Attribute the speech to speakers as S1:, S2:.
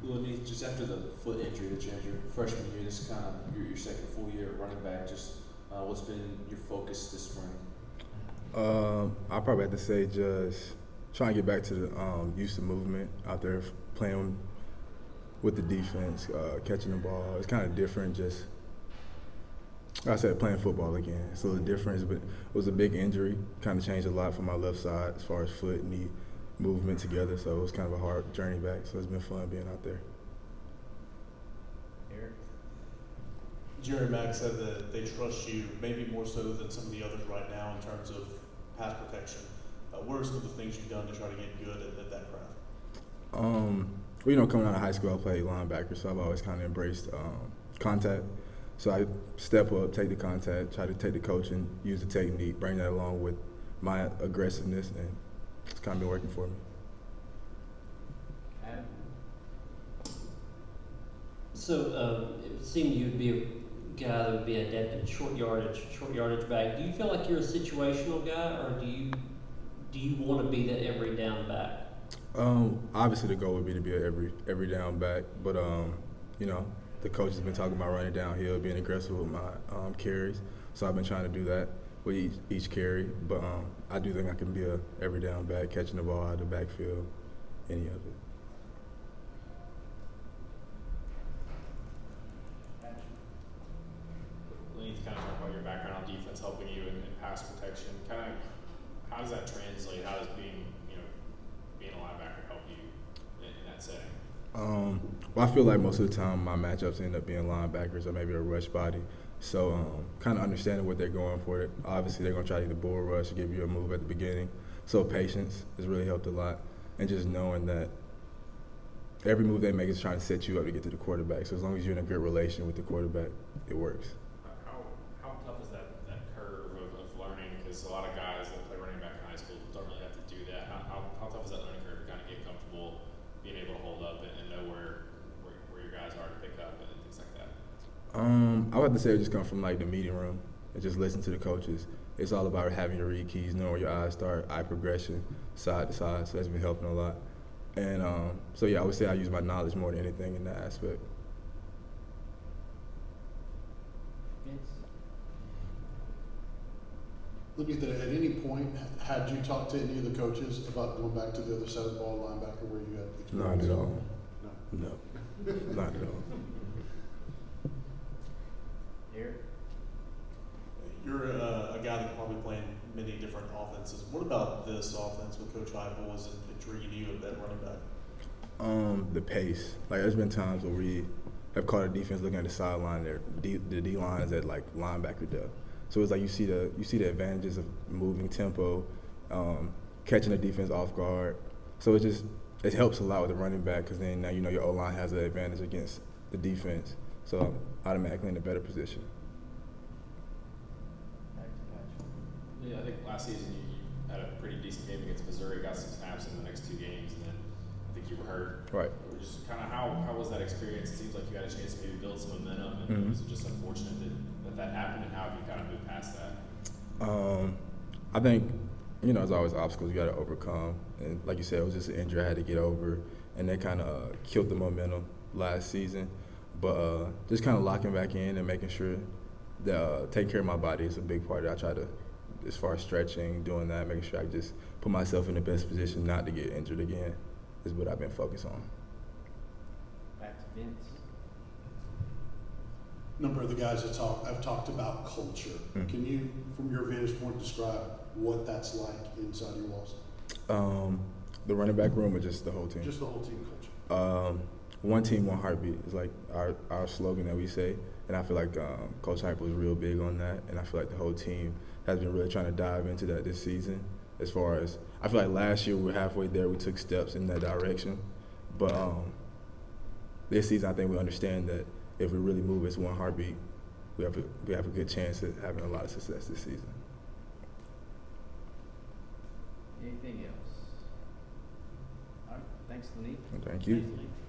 S1: Well, I mean, just after the foot injury that you had your freshman year, this is kind of your second full year at running back. Just what's been your focus this spring?
S2: I probably have to say just trying to get back to the use of movement out there, playing with the defense, catching the ball. It's kind of different. Just like I said, playing football again. It's a little different, but it was a big injury. Kind of changed a lot for my left side as far as foot, knee movement together. So it was kind of a hard journey back. So it's been fun being out there.
S3: Eric?
S4: Jerry Mack said that they trust you maybe more so than some of the others right now in terms of pass protection. What are some of the things you've done to try to get good at that craft?
S2: Well, coming out of high school, I played linebacker, so I've always kind of embraced contact. So I step up, take the contact, try to take the coaching, use the technique, bring that along with my aggressiveness, and it's kind of been working for me.
S3: Adam?
S5: So it seemed you'd be a guy that would be adept at short yardage back. Do you feel like you're a situational guy, or do you want to be that every down back?
S2: Obviously, the goal would be to be an every down back, but the coach has been talking about running downhill, being aggressive with my carries. So I've been trying to do that with each carry. But I do think I can be a every down back, catching the ball out of the backfield, any of it.
S6: Len'Neth, kind of talk about your background on defense helping you in pass protection. Kind of, how does that translate? How does being a linebacker help you in that setting?
S2: Well, I feel like most of the time my matchups end up being linebackers or maybe a rush body. So kind of understanding what they're going for. Obviously, they're going to try to get a bull rush, give you a move at the beginning. So patience has really helped a lot. And just knowing that every move they make is trying to set you up to get to the quarterback. So as long as you're in a good relation with the quarterback, it works.
S6: How tough is that curve of learning? Because a lot of guys that play running back in high school don't really have to do that. How tough is that learning curve to kind of get comfortable, being able to hold up and know where your guys are to pick up and things like that?
S2: I would have to say it just comes from like the meeting room and just listen to the coaches. It's all about having your read keys, knowing where your eyes start, eye progression, side to side. So that's been helping a lot. And so yeah, I would say I use my knowledge more than anything in that aspect.
S7: Len'Neth, at any point, had you talked to any of the coaches about going back to the other side of the ball, linebacker, where you had experience?
S2: Not at all.
S7: No.
S2: No, not at all.
S3: Eric?
S4: You're a guy that can probably play in many different offenses. What about this offense with Coach Heupel is intriguing you at running back?
S2: The pace. Like there's been times where we have caught a defense looking at the sideline. The D line is at like linebacker depth. So it's like you see the advantages of moving tempo, catching the defense off guard. So it helps a lot with the running back because then now your O line has an advantage against the defense. So automatically in a better position.
S6: Yeah, I think last season you had a pretty decent game against Missouri, got some snaps in the next two games, and then I think you were hurt.
S2: Right.
S6: Just kind of how was that experience? It seems like you had a chance to maybe build some momentum, and was it just unfortunate that happened, and how have you kind of moved past that?
S2: I think, there's always obstacles you got to overcome. And like you said, it was just an injury I had to get over, and that kind of killed the momentum last season. But just kind of locking back in and making sure that taking care of my body is a big part that I try to, as far as stretching, doing that, making sure I just put myself in the best position not to get injured again is what I've been focused on.
S3: Back to Vince.
S7: A number of the guys have talked about culture.
S2: Mm-hmm.
S7: Can you, from your vantage point, describe what that's like inside your walls?
S2: The running back room or just the whole team?
S7: Just the whole team culture.
S2: One team, one heartbeat is like our slogan that we say. And I feel like Coach Heupel is real big on that. And I feel like the whole team has been really trying to dive into that this season. As far as, I feel like last year we were halfway there, we took steps in that direction. But this season I think we understand that if we really move as one heartbeat, we have a good chance at having a lot of success this season.
S3: Anything else? All right, thanks, Len'Neth.
S2: Thank you.
S3: Thanks, Len'Neth.